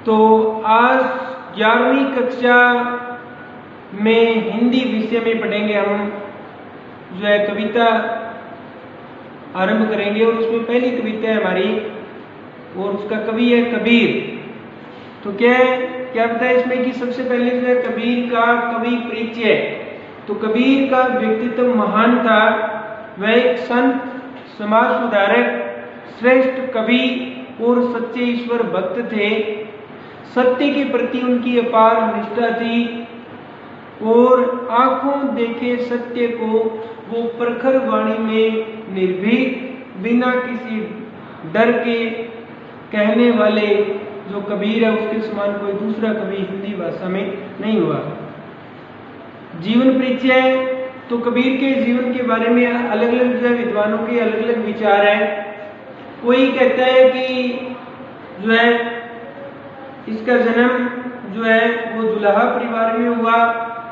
तो आज 11वीं कक्षा में हिंदी विषय में पढ़ेंगे हम जो है कविता आरंभ करेंगे और उसमें पहली कविता है हमारी और उसका कवि है कबीर। तो क्या बताया इसमें कि सबसे पहले जो है कबीर का कवि परिचय। तो कबीर का व्यक्तित्व महान था। वह एक संत, समाज सुधारक, श्रेष्ठ कवि और सच्चे ईश्वर भक्त थे। सत्य के प्रति उनकी अपार निष्ठा थी और आंखों देखे सत्य को वो प्रखर वाणी में निर्भीक बिना किसी डर के कहने वाले जो कबीर है उसके समान कोई दूसरा कवि हिंदी भाषा में नहीं हुआ। जीवन परिचय। तो कबीर के जीवन के बारे में अलग अलग विद्वानों के अलग अलग विचार हैं। कोई कहता है कि जो है इसका जन्म जो है वो दुल्हा परिवार में हुआ।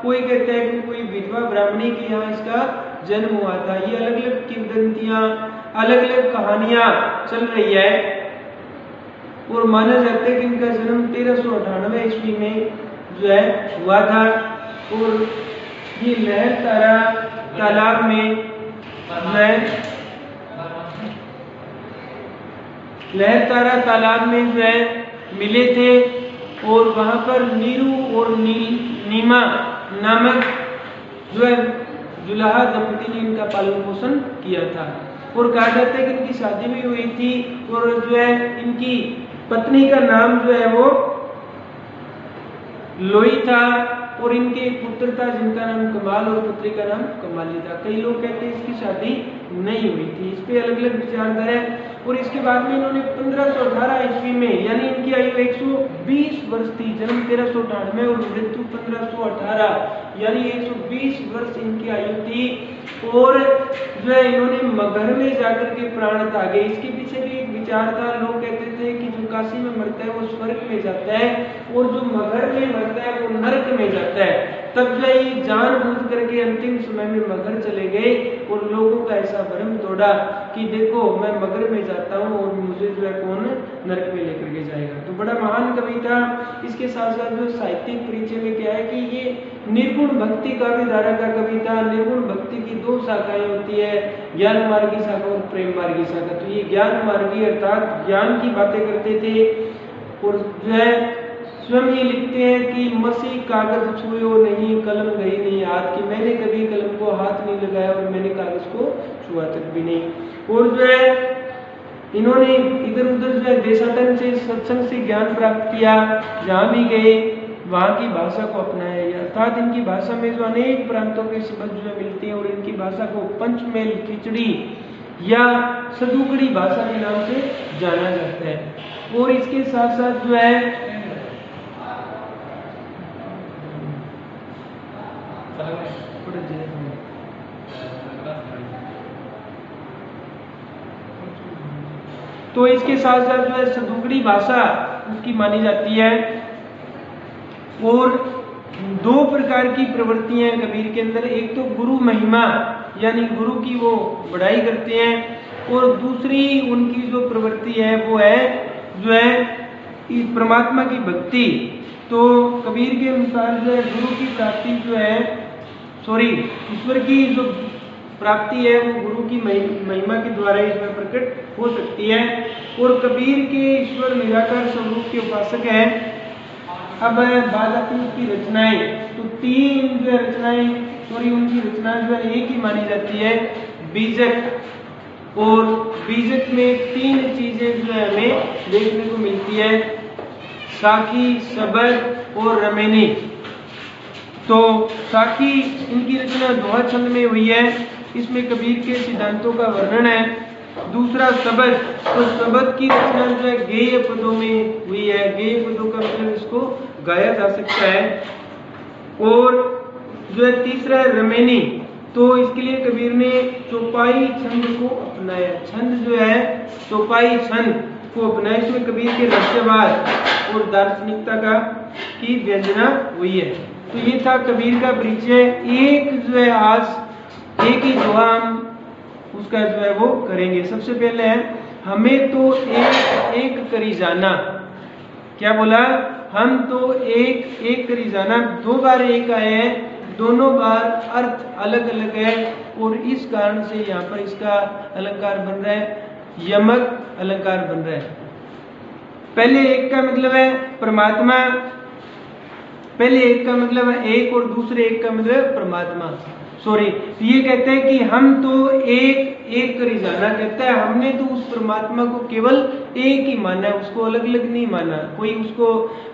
कोई कहता है कि कोई विधवा ब्राह्मणी के यहाँ इसका जन्म हुआ था। ये अलग अलग किंवदंतियां, अलग अलग कहानियां चल रही है और माना जाता है कि इनका जन्म 1398 ईस्वी में जो है हुआ था और ये लहरतारा तालाब में जो है मिले थे और वहां पर नीरू और नीमा नामक जो है दुल्हा दंपति ने इनका पालन पोषण किया था और कहा जाता है कि इनकी शादी भी हुई थी और जो है इनकी पत्नी का नाम जो है वो लोई था और इनके एक पुत्र था जिनका नाम कमाल और पुत्री का नाम कमाली था। कई लोग कहते हैं इसकी शादी नहीं हुई थी। इस पे अलग अलग विचारधारा है। और इसके बाद में इन्होंने 1518 ईस्वी में यानी इनकी आयु 120 वर्ष थी। जन्म 1398 और मृत्यु 1518 यानी 120 वर्ष इनकी आयु थी और जो है इन्होंने मगहर में जाकर के प्राण त्यागे। इसके पीछे भी एक विचार था। लोग कहते थे कि जो काशी में मरता है वो स्वर्ग में जाता है और जो मगहर में मरता है वो नरक में जाता है। तब जो है ये जानबूझ करके अंतिम समय में मगहर चले गए और लोगों का ऐसा भ्रम तोड़ा कि देखो मैं मगहर में जाता हूँ और मुझे जो है कौन नरक में लेकर के जाएगा। तो बड़ा महान कवि था। इसके साथ साथ जो साहित्यिक परिचय में क्या है कि ये निर्गुण भक्ति काव्य धारा का कवि था। निर्गुण भक्ति की दो शाखाएं होती है, ज्ञान मार्गी शाखा और प्रेम मार्गी शाखा। तो ये ज्ञान मार्गी अर्थात ज्ञान की बातें करते थे और जो है स्वयं ये लिखते हैं कि मसी कागज छुओ नहीं, कलम गई नहीं हाथ की। मैंने कभी कलम को हाथ नहीं लगाया और मैंने कागज को छुआ तक भी नहीं। और जो है इन्होंने इधर उधर जो है देशाटन से, सत्संग से ज्ञान प्राप्त किया। जहाँ भी गए वहाँ की भाषा को अपनाया, अर्थात इनकी भाषा में जो अनेक प्रांतों के शब्द जो मिलते हैं और इनकी भाषा को पंचमेल खिचड़ी या सदुकड़ी भाषा के नाम से जाना जाता है। और इसके साथ साथ जो है तो इसके साथ साथ जो है सदुकड़ी भाषा उसकी मानी जाती है। और दो प्रकार की प्रवृत्तियां हैं कबीर के अंदर। एक तो गुरु महिमा यानी गुरु की वो बढ़ाई करते हैं और दूसरी उनकी जो प्रवृत्ति है वो है जो है परमात्मा की भक्ति। तो कबीर के अनुसार जो है गुरु की प्राप्ति जो है ईश्वर की जो प्राप्ति है वो गुरु की महिमा के द्वारा इसमें प्रकट हो सकती है। और कबीर के ईश्वर निराकार स्वरूप के उपासक हैं। अब बात आती है उसकी रचनाएं। तो तीन जो रचनाएं उनकी रचनाएं जो है एक ही मानी जाती है, बीजक। और बीजक में तीन चीजें जो है हमें देखने को मिलती है, साखी, शबद और रमेनी। तो साखी इनकी रचना दोहा छंद में हुई है। इसमें कबीर के सिद्धांतों का वर्णन है। दूसरा शबद, तो शबद की रचना जो है गेय पदों में हुई है। गेय पदों का मतलब इसको गाया जा सकता है। और जो है तीसरा है रमेनी। तो इसके लिए कबीर ने चौपाई छंद को अपनाया। छंद जो है चौपाई छंद को अपनाया। इसमें कबीर के रहस्यवाद और दार्शनिकता की व्यंजना हुई है। तो ये था कबीर का परिचय। एक जो है आज एक ही दोहा हम उसका जो है वो करेंगे। सबसे पहले है हमें तो एक एक करी जाना। क्या बोला? हम तो एक एक करी जाना, दो बार एक आए हैं, दोनों बार अर्थ अलग अलग है और इस कारण से यहाँ पर इसका अलंकार बन रहा है, यमक अलंकार बन रहा है। पहले एक का मतलब है परमात्मा, पहले एक का मतलब है एक और दूसरे एक का मतलब परमात्मा। सॉरी, ये कहते हैं कि हम तो एक एक करी जाना, कहता है हमने तो उस परमात्मा को केवल एक ही माना है, उसको अलग अलग नहीं माना। कोई उसको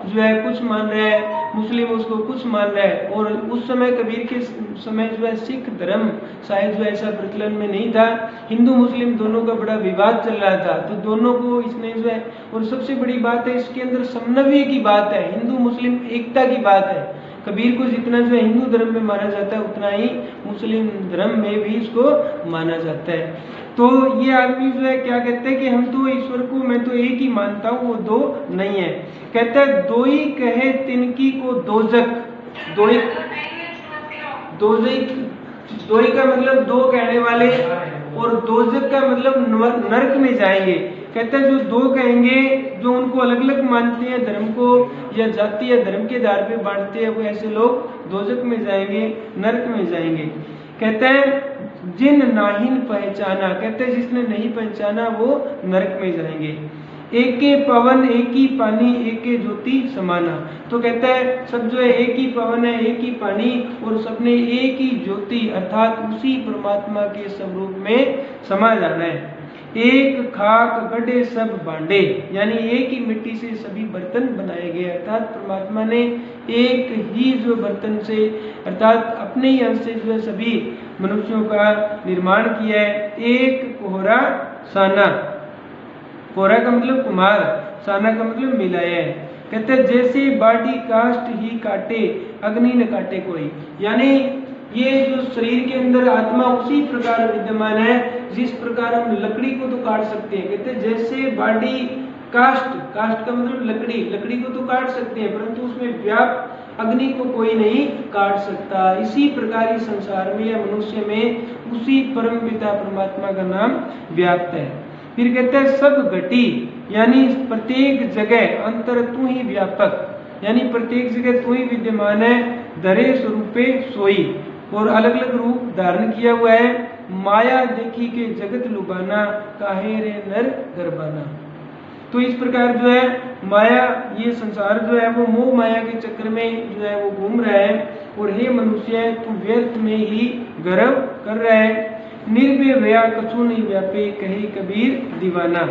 जो है कुछ मान रहा है, मुस्लिम उसको कुछ मान रहा है। और उस समय कबीर के समय जो है सिख धर्म शायद जो ऐसा प्रचलन में नहीं था, हिंदू मुस्लिम दोनों का बड़ा विवाद चल रहा था, तो दोनों को इसने जो है, और सबसे बड़ी बात है इसके अंदर समन्वय की बात है, हिंदू मुस्लिम एकता की बात है। कबीर को जितना जो है हिंदू धर्म में माना जाता है उतना ही मुस्लिम धर्म में भी इसको माना जाता है। तो ये आदमी जो है क्या कहते हैं कि हम तो ईश्वर को मैं तो एक ही मानता हूँ, वो दो नहीं है। कहता है दो ही कहे तिनकी को दोजक, दो ही का मतलब दो कहने वाले, और दोजक का मतलब नरक में जाएंगे। कहता है जो दो कहेंगे, जो उनको अलग अलग मानते हैं धर्म को, या जाति या धर्म के आधार पे बांटते हैं, वो ऐसे लोग दोजक में जाएंगे, नरक में जाएंगे। कहता है जिन नाहिन पहचाना, कहते हैं जिसने नहीं पहचाना वो नरक में जाएंगे। एक के पवन एक ही पानी एक के ज्योति समाना, तो कहता है सब जो है एक ही पवन है, एक ही पानी, और सबने एक ही ज्योति अर्थात उसी परमात्मा के स्वरूप में समा जाना है। एक खाक गढ़े सब बांडे, यानी एक ही मिट्टी से सभी बर्तन बनाए गए, अर्थात परमात्मा ने एक ही जो बर्तन से अर्थात अपने ही अंश से जो है सभी मनुष्यों का निर्माण किया है। एक कोहरा साना, कोहरा का मतलब कुमार, साना का मतलब मिलाया है। कहते हैं जैसे बाडी काष्ट ही काटे अग्नि न काटे कोई, यानी ये जो शरीर के अंदर आत्मा उसी प्रकार विद्यमान है जिस प्रकार हम लकड़ी को तो काट सकते हैं। कहते हैं जैसे बाडी काष्ट, काष्ट का मतलब लकड़ी, लकड़ी को तो काट सकते हैं परंतु उसमें व्याप अग्नि को कोई नहीं काट सकता। इसी प्रकार इस संसार में या मनुष्य में उसी परम पिता परमात्मा का नाम व्याप्त है। फिर कहते हैं सब घटी, यानी प्रत्येक जगह अंतर तू ही व्यापक, यानी प्रत्येक जगह तू ही विद्यमान है। धरे स्वरूपे सोई, और अलग अलग रूप धारण किया हुआ है। माया देखी के जगत लुभाना, काहे रे नर गरबाना। तो इस प्रकार जो है माया, ये संसार जो है वो मोह माया के चक्कर में जो है वो घूम रहा है, और हे मनुष्य तू व्यर्थ में ही गर्व कर रहा है। निर्भय भया कछु नहीं व्यापे, कहे कबीर दीवाना।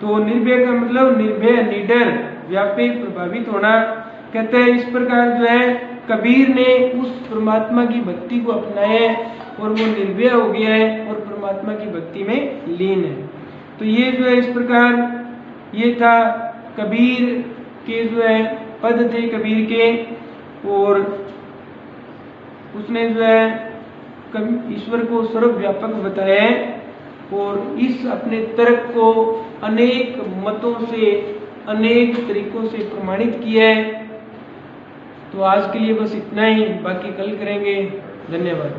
तो निर्भय का मतलब निर्भय, निडर, व्यापे प्रभावित होना। कहते हैं इस प्रकार जो है कबीर ने उस परमात्मा की भक्ति को अपनाया है और वो निर्भय हो गया है और परमात्मा की भक्ति में लीन है। तो ये जो है इस प्रकार ये था कबीर के जो है पद थे कबीर के, और उसने जो है ईश्वर को सर्वव्यापक बताया है और इस अपने तर्क को अनेक मतों से अनेक तरीकों से प्रमाणित किया है। तो आज के लिए बस इतना ही, बाकी कल करेंगे। धन्यवाद।